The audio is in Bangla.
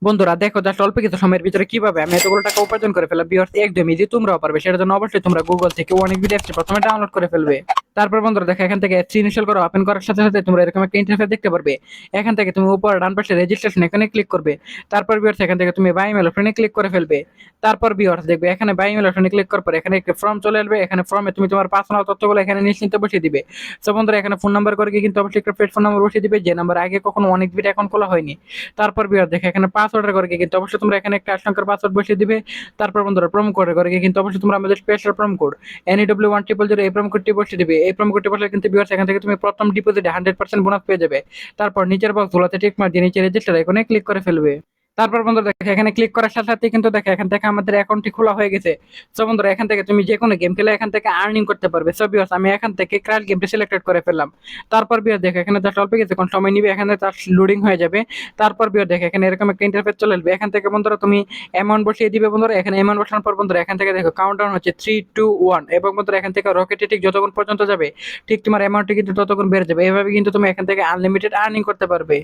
বন্ধুরা দেখো জাস্ট অল্প কিছু সময়ের ভিতরে কিভাবে আমি এতগুলো টাকা উপার্জন করে ফেলা ভিউয়ার্স একদম ইজি, তোমরাও পারবে। সেটার জন্য অবশ্যই তোমরা গুগল থেকে অনেক ভিডিও অ্যাপস প্রথমে ডাউনলোড করে ফেলবে। তারপর বন্ধুরা দেখো এখান থেকে অ্যাপস ইনস্টল করা ওপেন করার সাথে সাথে তোমরা এরকম একটা ইন্টারফেস দেখতে পারবে। এখান থেকে তুমি উপর ডান পাশে রেজিস্ট্রেশন এখানে ক্লিক করবে। তারপর ভিউয়ার্স এখান থেকে তুমি বাই মেল অপশনে ক্লিক করে ফেলবে। তারপর ভিউয়ার্স দেখবে এখানে বাই মেল অপশনে ক্লিক করার পর এখানে একটা ফর্ম চলে আসবে। এখানে ফর্মে তুমি তোমার পার্সোনাল তথ্যগুলো এখানে নিশ্চিন্তে বসিয়ে দিবে। তো বন্ধুরা এখানে ফোন নাম্বার করে কিন্তু অবশ্যই একটা ফোন নাম্বার বসিয়ে দিবে, যে নাম্বার আগে কখনো অনেক ভিডিও অ্যাকাউন্ট খোলা হয়নি। তারপর ভিউয়ার্স দেখো এখানে পাসওয়ার্ডের করে কিন্তু অবশ্যই তোমরা এখানে একটা 8 সংখ্যার পাসওয়ার্ড বসিয়ে দিবে। তারপর বন্ধুরা প্রোমো কোডের করে কিন্তু অবশ্যই তোমরা আমাদের স্পেশাল প্রোমো কোড NEW1000 এই প্রোমো কোডটি বসিয়ে দিবে। এই প্রোমো কোডটি বসলে কিন্তু ভিউয়ার্স এখান থেকে তুমি প্রথম ডিপোজিটে 100% বোনাস পেয়ে যাবে। তারপর নিচের বক্সগুলোতে টিক মার দিয়ে নিচে রেজিস্টার আইকনে ক্লিক করে ফেলবে। তারপর বন্ধুরা দেখো এখানে ক্লিক করার সাথে সাথে কিন্তু দেখো এখান থেকে আমাদের অ্যাকাউন্টটি খোলা হয়ে গেছে। সো বন্ধুরা এখান থেকে তুমি যে কোনো গেম খেলে এখান থেকে আর্নিং করতে পারবে। সো ভিউয়ার্স আমি এখান থেকে ক্র্যাশ গেমটি সিলেক্টেড করে ফেললাম। তারপর ভিউয়ার্স দেখো এখানে জাস্ট অল্প কিছুক্ষণ সময় নিবে, এখানে তার লোডিং হয়ে যাবে। তারপর ভিউয়ার্স দেখো এখানে এরকম একটা ইন্টারফেস চলে আসবে। এখান থেকে বন্ধুরা তুমি অ্যামাউন্ট বসিয়ে দিবে। বন্ধুরা এখানে অ্যামাউন্ট বসানোর পর বন্ধুরা এখান থেকে দেখো কাউন্টডাউন হচ্ছে 3 2 1 এবং বন্ধুরা এখান থেকে রকেটে ঠিক যতক্ষণ পর্যন্ত যাবে ঠিক তোমার অ্যামাউন্টটি কিন্তু ততক্ষণ বেড়ে যাবে। এভাবে কিন্তু তুমি এখান থেকে আনলিমিটেড আর্নিং করতে পারবে।